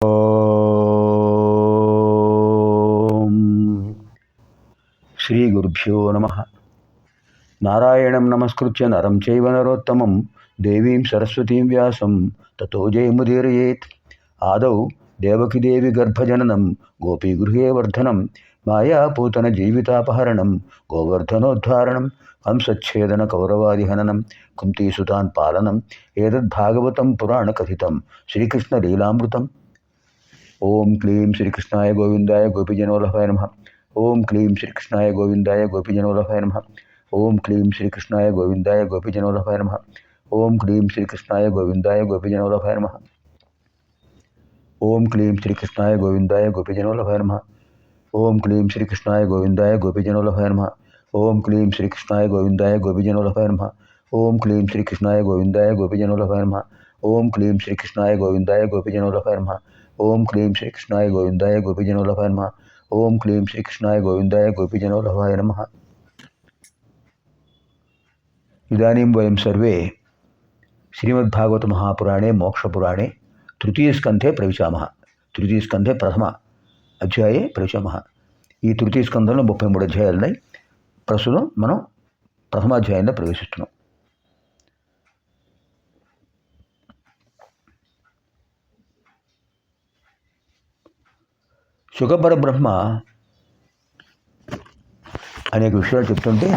ఓం శ్రీ గురుభ్యో నమః. నారాయణం నమస్కృత్య నరం చైవ నరోత్తమం దేవీం సరస్వతీం వ్యాసం తతో జయముదీరయేత్. ఆదౌ దేవకీదేవి గర్భజననం గోపీగృహే వర్ధనం మాయాపూతన జీవితాపహరణం గోవర్ధనోద్ధారణం హంసచ్ఛేదన కౌరవాదిహననం కుంతీసుతాన్ పాలనం ఏతద్భాగవతం పురాణకథితం శ్రీకృష్ణలీలామృతం. ఓం క్లీం శ్రీకృష్ణాయ గోవిందాయ గోపీజనోల్లభాయ నమః. ఓం క్లీం శ్రీకృష్ణాయ గోవిందాయ గోపీజనోల్లభాయ నమః. ఓం క్లీం శ్రీకృష్ణాయ గోవిందాయ గోపీజనోల్లభాయ నమః. ఓం క్లీం శ్రీకృష్ణాయ గోవిందాయ గోపీజనోల్లభాయ నమః. ఓం క్లీం శ్రీకృష్ణాయ గోవిందాయ గోపీజనోల్లభాయ నమః. ఓం క్లీం శ్రీకృష్ణాయ గోవిందాయ గోపీజనోల్లభాయ నమః. ఓం క్లీం శ్రీకృష్ణాయ గోవిందాయ గోపీజనోల్లభాయ నమః. ఓం క్లీం శ్రీకృష్ణాయ గోవిందాయ గోపీజనోల్లభాయ నమః. ఓం క్లీం శ్రీకృష్ణాయ గోవిందాయ గోపీజనోల్లభాయ నమః. ఓం క్లీం శ్రీకృష్ణాయ గోవిందాయ గోపీజనోల్లభాయ నమః. ఓం క్లీం శ్రీకృష్ణాయ గోవిందాయ గోపీజనోల్లభాయ నమః. ఇదానీం వయం సర్వే శ్రీమద్భాగవత మహాపురాణే మోక్షపురాణే తృతీయస్కంధే ప్రవిశామः. తృతీయస్కంధే ప్రథమ అధ్యాయే ప్రవిశామः. ఈ తృతీయ స్కంధంలో 33 అధ్యాయాలు ఉన్నాయి. ప్రస్తుతం మనం ప్రథమాధ్యాయంలో ప్రవేశిస్తున్నాం. శుకపరబ్రహ్మ అనేక విషయాలు చెప్తుంటే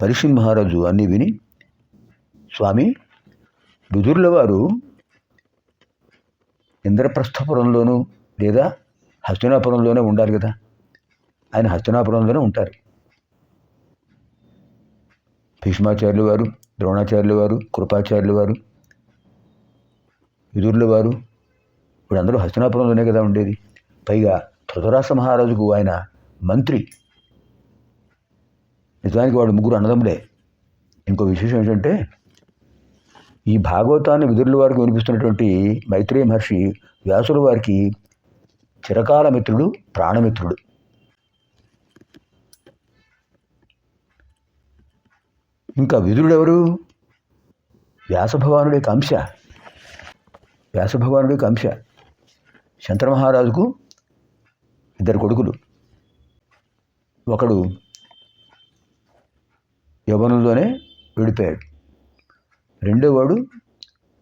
పరీక్షిత్ మహారాజు అన్నీ విని, స్వామి, విదురుల వారు ఇంద్రప్రస్థపురంలోనూ లేదా హస్తినాపురంలోనే ఉండాలి కదా. ఆయన హస్తినాపురంలోనే ఉంటారు. భీష్మాచార్యుల వారు, ద్రోణాచార్యుల వారు, కృపాచార్యుల వారు, విదురుల వారు వీళ్ళందరూ హస్తినాపురంలోనే కదా ఉండేది. పైగా ధృతరాష్ట్ర మహారాజుకు ఆయన మంత్రి. నిజానికి వాడు ముగ్గురు అన్నదమ్ములే. ఇంకో విశేషం ఏంటంటే, ఈ భాగవతాన్ని విదురుల వారికి వినిపిస్తున్నటువంటి మైత్రేయ మహర్షి వ్యాసుల వారికి చిరకాల మిత్రుడు, ప్రాణమిత్రుడు. ఇంకా విదురుడు ఎవరు? వ్యాసభగవానుడి యొక్క అంశ. వ్యాసభగవానుడి యొక్క అంశ. శంకర మహారాజుకు 2 కొడుకులు. ఒకడు యవ్వనంలోనే విడిపోయాడు. రెండోవాడు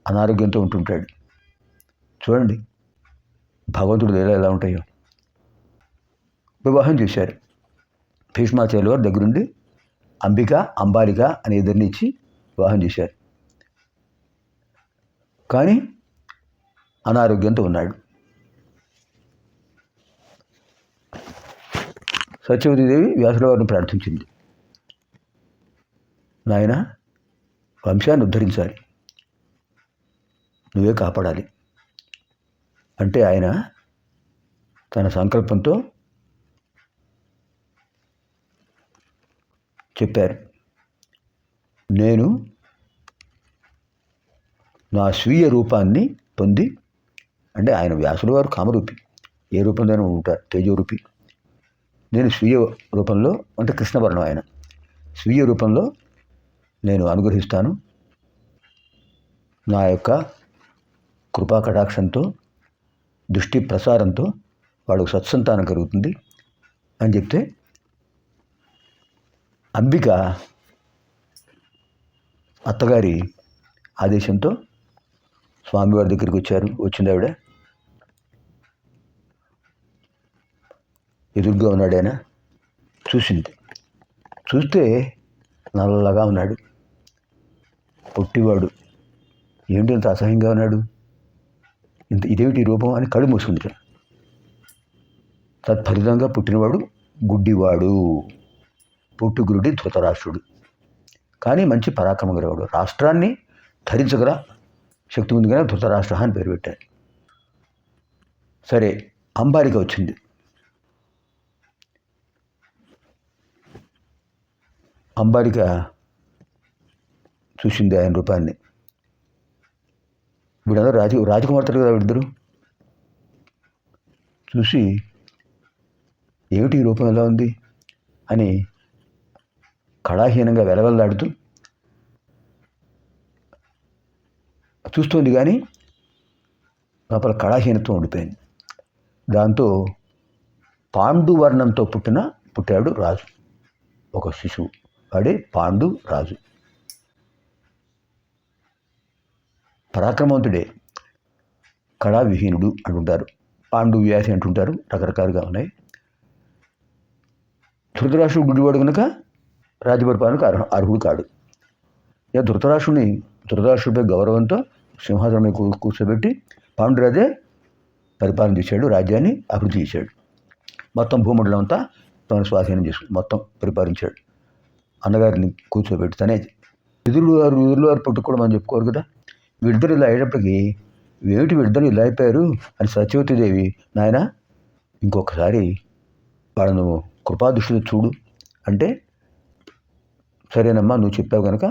అనారోగ్యంతో ఉంటుంటాడు. చూడండి భగవంతుడు లీల ఎలా ఉంటాయో. వివాహం చేశారు. భీష్మాచార్యుల వారి దగ్గరుండి అంబిక, అంబాలిక అనే ఇద్దరిని ఇచ్చి వివాహం చేశారు. కానీ అనారోగ్యంతో ఉన్నాడు. సత్యవతీదేవి వ్యాసుల వారిని ప్రార్థించింది, నాయన, వంశాన్ని ఉద్ధరించాలి, నువ్వే కాపాడాలి అంటే ఆయన తన సంకల్పంతో చెప్పారు, నేను నా స్వీయ రూపాన్ని పొంది, అంటే ఆయన వ్యాసుల వారు కామరూపి, ఏ రూపంలోనే ఉంటారు, తేజోరూపి. నేను స్వీయ రూపంలో, అంటే కృష్ణవర్ణం ఆయన, స్వీయ రూపంలో నేను అనుగ్రహిస్తాను. నా యొక్క కృపా కటాక్షంతో, దృష్టి ప్రసారంతో వాళ్ళకు సత్సంతానం కలుగుతుంది అని చెప్తే, అంబిక అత్తగారి ఆదేశంతో స్వామివారి దగ్గరికి వచ్చింది ఆవిడ. ఎదురుగా ఉన్నాడు ఆయన. చూసింది. చూస్తే నల్లగా ఉన్నాడు, పొట్టివాడు. ఏంటి అంత అసహ్యంగా ఉన్నాడు, ఇదేమిటి రూపం అని కళ్ళు మూసుకుంది. తత్ఫలితంగా పుట్టినవాడు గుడ్డివాడు, పుట్టుగురుడి ధృతరాష్ట్రుడు. కానీ మంచి పరాక్రమం గలవాడు, రాష్ట్రాన్ని ధరించగల శక్తి ఉంది కనుక ధృతరాష్ట్ర అని పేరు పెట్టారు. సరే, అంబాలిక వచ్చింది. అంబాలిక చూసింది ఆయన రూపాన్ని. వీళ్ళందరూ రాజకుమార్తెలు కదా వీళ్ళిద్దరు. చూసి ఏమిటి ఈ రూపం ఎలా ఉంది అని కళాహీనంగా వెలవెల్లాడుతూ చూస్తుంది. కానీ లోపల కళాహీనత్వం ఉండిపోయింది. దాంతో పాండువర్ణంతో పుట్టాడు రాజు, ఒక శిశువు. వాడే పాండు రాజు. పరాక్రమవంతుడే, కళావిహీనుడు అంటుంటారు, పాండు వ్యాధి అంటుంటారు, రకరకాలుగా ఉన్నాయి. ధృతరాష్ట్రుడు గుడివాడు కనుక రాజ్యపరిపాలనకు అర్హుడు కాడు. ఇక ధృతరాష్ట్రుడిపై గౌరవంతో సింహాసనం మీద కూర్చోబెట్టి పాండురాజే పరిపాలన చేశాడు, రాజ్యాన్ని అభివృద్ధి చేశాడు. మొత్తం భూమండలం అంతా తన స్వాధీనం చేసుకుని మొత్తం పరిపాలించాడు. అన్నగారిని కూర్చోబెట్టి తనే. విదురుడు వారు పుట్టుకు కూడా మనం చెప్పుకోరు కదా. వీళ్ళిద్దరు ఇలా అయ్యేటప్పటికీ ఏమిటి వీళ్ళిద్దరు ఇలా అయిపోయారు అని సత్యవతీదేవి, నాయన ఇంకొకసారి వాళ్ళను కృపాదృష్టితో చూడు అంటే, సరేనమ్మా నువ్వు చెప్పావు కనుక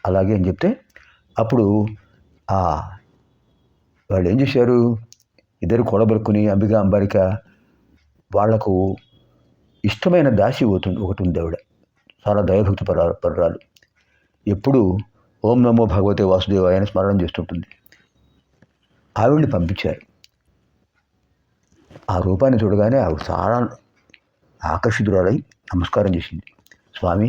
అలాగే అని చెప్తే, అప్పుడు వాళ్ళు ఏం చేశారు, ఇద్దరు కొడబలుక్కుని అంబిక అంబారిక వాళ్లకు ఇష్టమైన దాసి ఒకటి ఉంది. ఆవిడ చాలా దైవభక్తి పరురాలు. ఎప్పుడు ఓం నమో భగవతే వాసుదేవాయ అని స్మరణ చేస్తుంటుంది. ఆవిడ్ని పంపించారు. ఆ రూపాన్ని చూడగానే ఆవిడ చాలా ఆకర్షితురాలై నమస్కారం చేసింది. స్వామి,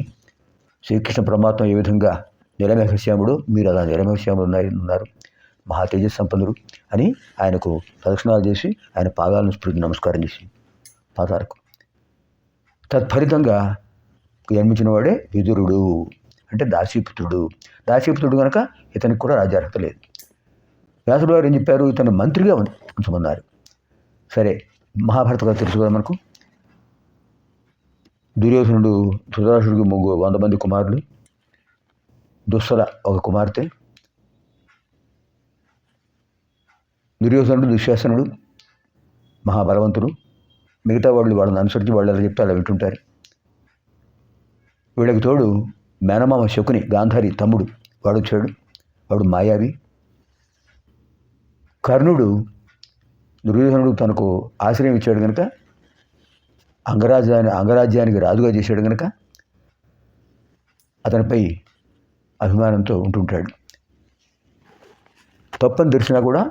శ్రీకృష్ణ పరమాత్మ ఏ విధంగా నీలమేఘశ్యాముడు, మీరు అలా నీలమేఘశ్యాముడు ఉన్నారు, మహా తేజస్ సంపన్నుడు అని ఆయనకు ప్రదక్షిణాలు చేసి ఆయన పాదాలను స్ఫృతి నమస్కారం చేసింది, పాదాలకు. తత్ఫలితంగా జన్మించిన వాడే విదురుడు, అంటే దాసీపుత్రుడు. దాసీపుత్రుడు కనుక ఇతనికి కూడా రాజ్యార్హత లేదు. వ్యాసుడు గారు ఏం చెప్పారు, ఇతను మంత్రిగా ఉంచమన్నారు. సరే, మహాభారత కథ తెలుసు కదా మనకు. దుర్యోధనుడు ధృతరాష్ట్రుడికి 100 మంది కుమారులు, దుస్సల ఒక కుమార్తె. దుర్యోధనుడు దుశ్శాసనుడు మహాబలవంతుడు. మిగతా వాళ్ళని అనుసరించి వాళ్ళు ఎలా చెప్తే అలా వింటుంటారు. వీళ్ళకి తోడు మేనమామ శకుని, గాంధారి తమ్ముడు, వాడు వచ్చాడు. వాడు మాయావి. కర్ణుడు దుర్యోధనుడు తనకు ఆశ్రయం ఇచ్చాడు కనుక, అంగరాజ్యానికి రాజుగా చేశాడు కనుక అతనిపై అభిమానంతో ఉంటుంటాడు. తప్పని తెలిసినా కూడా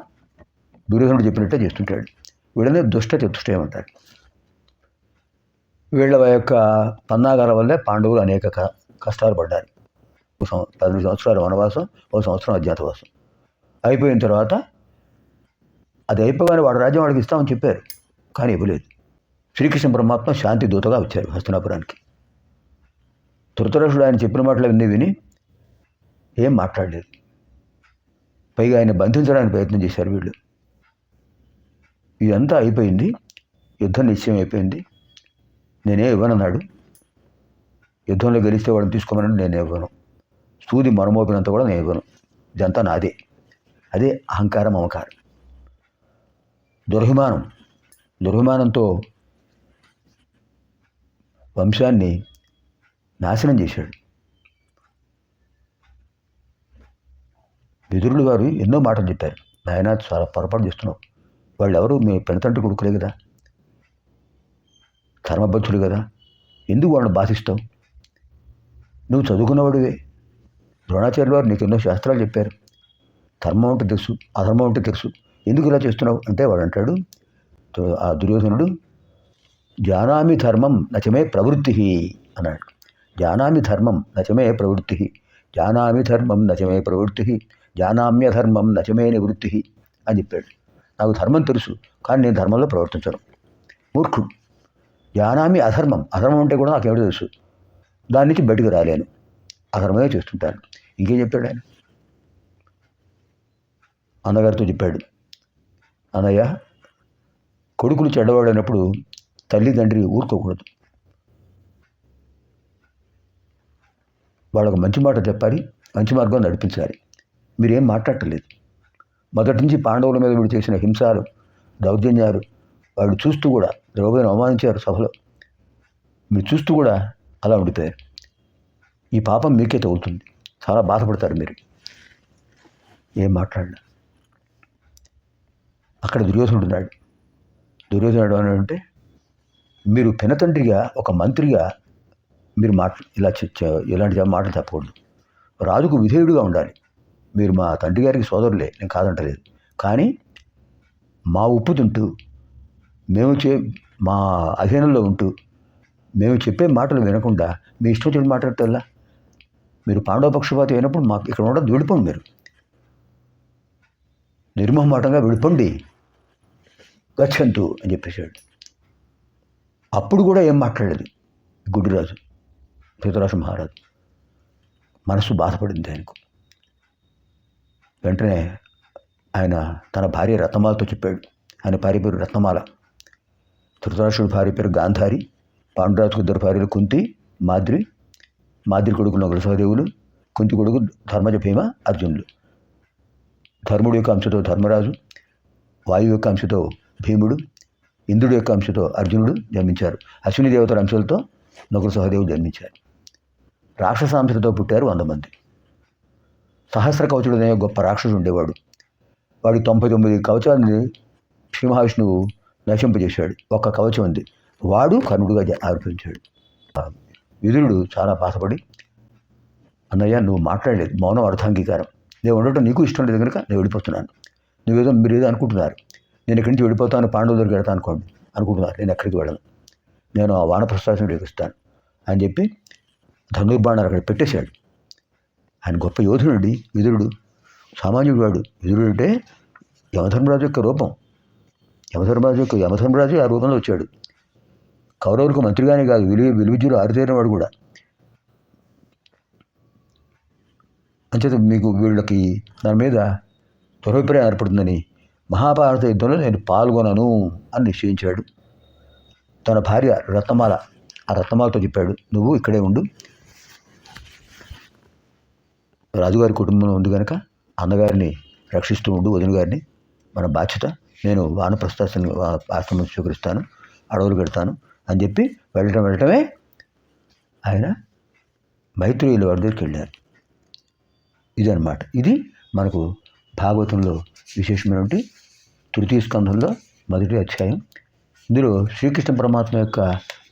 దుర్యోధనుడు చెప్పినట్టే చేస్తుంటాడు. వీళ్ళని దుష్ట చతుష్టయమంటారు. వీళ్ళ యొక్క పన్నాగాల వల్లే పాండవులు అనేక కష్టాలు పడ్డారు. 18 సంవత్సరాలు వనవాసం, 1 సంవత్సరం అజ్ఞాతవాసం అయిపోయిన తర్వాత, అది అయిపోగానే వాడు రాజ్యం వాడికి ఇస్తామని చెప్పారు, కానీ ఇవ్వలేదు. శ్రీకృష్ణ పరమాత్మ శాంతి దూతగా వచ్చారు హస్తినాపురానికి. ధృతరాష్ట్రుడు ఆయన చెప్పిన మాటలు విని ఏం మాట్లాడలేదు. పైగా ఆయన బంధించడానికి ప్రయత్నం చేశారు వీళ్ళు. ఇదంతా అయిపోయింది, యుద్ధం నిశ్చయం అయిపోయింది. నేనే ఇవ్వనన్నాడు. యుద్ధంలో గెలిస్తే వాడిని తీసుకోమన్నాడు, నేనే ఇవ్వను. సూది మనమోపినంత కూడా నేను ఇవ్వను, ఇదంతా నాదే. అదే అహంకారం, మమకారం, దుర్భిమానంతో వంశాన్ని నాశనం చేశాడు. విదురుడు వారు ఎన్నో మాటలు చెప్పారు. నాయన చాలా పొరపాటు చేస్తున్నావు, వాళ్ళు ఎవరు మీ పెనతండ్రి కొడుకులే కదా, ధర్మబద్ధులు కదా, ఎందుకు వాళ్ళని బాధిస్తావు? నువ్వు చదువుకున్నవాడివే. ద్రోణాచార్యులు వారు నీకు ఎన్నో శాస్త్రాలు చెప్పారు. ధర్మం అంటే తెలుసు, అధర్మం అంటే తెలుసు, ఎందుకు ఇలా చేస్తున్నావు అంటే వాడు అంటాడు, ఆ దుర్యోధనుడు, జానామి ధర్మం నచమే ప్రవృత్తి అన్నాడు. జానామి ధర్మం నచమే ప్రవృత్తి, జానామి ధర్మం నచమే ప్రవృత్తి, జానామ్యధర్మం నచమే నివృత్తి అని చెప్పాడు. నాకు ధర్మం తెలుసు, కానీ నేను ధర్మంలో ప్రవర్తించను. మూర్ఖుడు. జానామి అధర్మం అంటే కూడా నాకేమిటో తెలుసు, దాని నుంచి బయటకు రాలేను, అధర్మమే చేస్తుంటాను. ఇంకేం చెప్పాడు ఆయన? అన్నగారితో చెప్పాడు, అన్నయ్య, కొడుకులు చెడ్డవాడైనప్పుడు తల్లిదండ్రి ఊరుకోకూడదు, వాళ్ళకు మంచి మాట చెప్పాలి, మంచి మార్గం నడిపించాలి. మీరేం మాట్లాడలేదు. మొదటి నుంచి పాండవుల మీద వీడు చేసిన హింసాలు, దౌర్జన్యాలు వాళ్ళు చూస్తూ కూడా, ద్రౌపదిని అవమానించారు సభలో, మీరు చూస్తూ కూడా అలా ఉండిపోయారు. ఈ పాపం మీకే తగులుతుంది, చాలా బాధపడతారు మీరు. ఏం మాట్లాడలే. అక్కడ దుర్యోధనుడు ఉన్నాడు. దుర్యోధనుడు అంటే, మీరు పెనతండ్రిగా, ఒక మంత్రిగా మీరు ఇలాంటి మాటలు చెప్పకూడదు. రాజుకు విధేయుడిగా ఉండాలి. మీరు మా తండ్రి గారికి సోదరులే, నేను కాదంటలేదు, కానీ మా ఉప్పు తింటూ మా అధీనంలో ఉంటూ మేము చెప్పే మాటలు వినకుండా మీ ఇష్టం తెలియని మాట్లాడటల్లా మీరు పాండవ పక్షపాతి అయినప్పుడు మాకు ఇక్కడ ఉండదు, వెళ్ళిపోండి, మీరు నిర్మోహమాటంగా వెళ్ళిపోండి, గచ్చంతు అని చెప్పేశాడు. అప్పుడు కూడా ఏం మాట్లాడలేదు గుడిరాజు, ధృతరాష్ట్ర మహారాజు. మనసు బాధపడింది ఆయనకు. వెంటనే ఆయన తన భార్య రత్నమాలతో చెప్పాడు. ఆయన భార్య పేరు రత్నమాల. ధృతరాష్ట్రుడి భార్య పేరు గాంధారి. పాండురాజుకు ఇద్దరు భార్యలు కుంతి, మాద్రి కొడుకు నకుల సహదేవులు, కుంతి కొడుకు ధర్మజ భీమ అర్జునులు. ధర్ముడి యొక్క అంశతో ధర్మరాజు, వాయువు యొక్క అంశతో భీముడు, ఇంద్రుడి యొక్క అంశతో అర్జునుడు జన్మించారు. అశ్విని దేవతల అంశాలతో నకుల సహదేవులు జన్మించారు. రాక్షసాంశలతో పుట్టారు 100 మంది. సహస్ర కవచుడు అనే గొప్ప రాక్షసుడు ఉండేవాడు. వాడి 99 కవచాలని శ్రీ మహావిష్ణువు నశింపజేశాడు. ఒక్క కవచం ఉంది, వాడు కర్ణుడుగా ఆవిర్భవించాడు. విదురుడు చాలా బాధపడి, అన్నయ్య నువ్వు మాట్లాడలేదు, మౌనం అర్థాంగీకారం, నేను ఉండటం నీకు ఇష్టం లేదు కనుక నేను వెళ్ళిపోతున్నాను. మీరేదో అనుకుంటున్నారు, నేను ఇక్కడి నుంచి వెళ్ళిపోతాను, పాండవుల దగ్గరికి వెళ్తాను అనుకుంటున్నారు. నేను ఎక్కడికి వెళ్ళను, నేను ఆ వానప్రస్థానం రేపిస్తాను అని చెప్పి ధనుర్బాణాలు అక్కడ పెట్టేశాడు. ఆయన గొప్ప యోధుడండి విదురుడు, సామాన్యుడు వాడు. విదురుడు అంటే యమధర్మరాజు యొక్క రూపం. యమధర్మరాజు ఆ రూపంలో వచ్చాడు. కౌరవులకు మంత్రిగానే కాదు, విలువిద్యులు ఆరితేరిన వాడు కూడా. అంచేత మీకు వీళ్ళకి దాని మీద దురభిప్రాయం ఏర్పడుతుందని మహాభారత యుద్ధంలో నేను పాల్గొనను అని నిశ్చయించాడు. తన భార్య ఆ రత్నమాలతో చెప్పాడు, నువ్వు ఇక్కడే ఉండు, రాజుగారి కుటుంబం ఉంది కనుక అన్నగారిని రక్షిస్తూ ఉండు, వదిన గారిని, మన బాధ్యత, నేను ఆశ్రమం స్వీకరిస్తాను, అడవులు పెడతాను అని చెప్పి వెళ్ళటమే ఆయన మైత్రేయుల వారి దగ్గరికి వెళ్ళారు. ఇదన్నమాట. ఇది మనకు భాగవతంలో విశేషమైనటువంటి తృతీయ స్కంధంలో మొదటి అధ్యాయం. ఇందులో శ్రీకృష్ణ పరమాత్మ యొక్క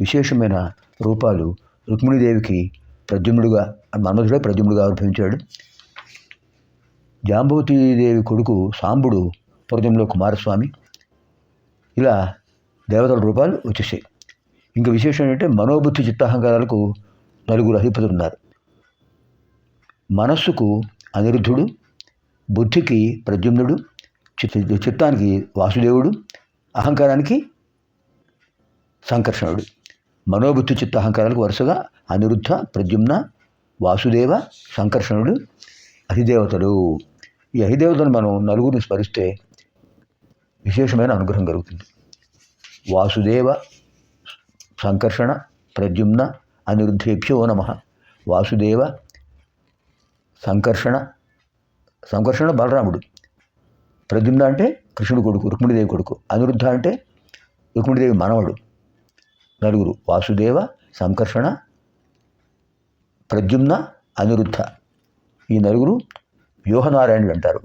విశేషమైన రూపాలు, రుక్మిణీదేవికి ప్రద్యుమ్నుడుగా, మన్మధుడే ప్రద్యుమ్నుడుగా ఆవిర్భవించాడు. జాంబవతీదేవి కొడుకు సాంబుడు పూర్వంలో కుమారస్వామి. ఇలా దేవతల రూపాలు వచ్చేసాయి. ఇంకా విశేషం ఏంటంటే మనోబుద్ధి చిత్తాహంకారాలకు 4 అధిపతులు ఉన్నారు. మనస్సుకు అనిరుద్ధుడు, బుద్ధికి ప్రద్యుమ్నుడు, చిత్తానికి వాసుదేవుడు, అహంకారానికి సంకర్షణుడు. మనోబుద్ధి చిత్తాహంకారాలకు వరుసగా అనిరుద్ధ, ప్రద్యుమ్న, వాసుదేవ, సంకర్షణుడు అధిదేవతలు. ఈ అధిదేవతలు మనం 4 స్మరిస్తే విశేషమైన అనుగ్రహం కలుగుతుంది. వాసుదేవ, సంకర్షణ, ప్రద్యుమ్న, అనిరుద్ధేభ్యో నమః. వాసుదేవ, సంకర్షణ బలరాముడు, ప్రద్యుమ్న అంటే కృష్ణుడు కొడుకు, రుక్మిణీదేవి కొడుకు, అనిరుద్ధ అంటే రుక్మిణీదేవి మనవడు. 4 వాసుదేవ, సంకర్షణ, ప్రద్యుమ్న, అనిరుద్ధ. ఈ 4 వ్యూహనారాయణులు అంటారు.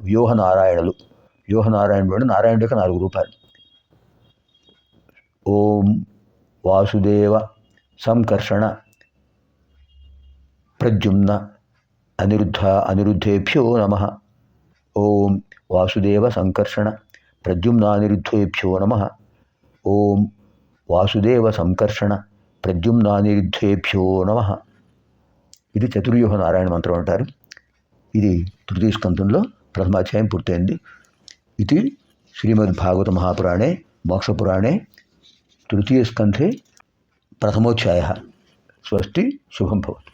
వ్యూహనారాయణుడు నారాయణుడు యొక్క 4 రూపాయలు. ఓం వాసుదేవ సంకర్షణ ప్రద్యుమ్న అనిరుద్ధేభ్యో నమః. ఓం వాసుదేవ సంకర్షణ ప్రద్యుమ్నానిరుద్ధేభ్యో నమః. ఓం వాసుదేవ సంకర్షణ ప్రద్యుమ్నానిరుద్ధేభ్యో నమః. ఇది చతుర్వ్యూహ నారాయణ మంత్రం అంటారు. ఇది తృతీయ స్కంధంలో ప్రథమాధ్యాయం పూర్తయింది. ఇది శ్రీమద్భాగవత మహాపురాణే మోక్షపురాణే తృతీయ స్కంధే ప్రథమోధ్యాయ. స్వస్తి, శుభం భవతు.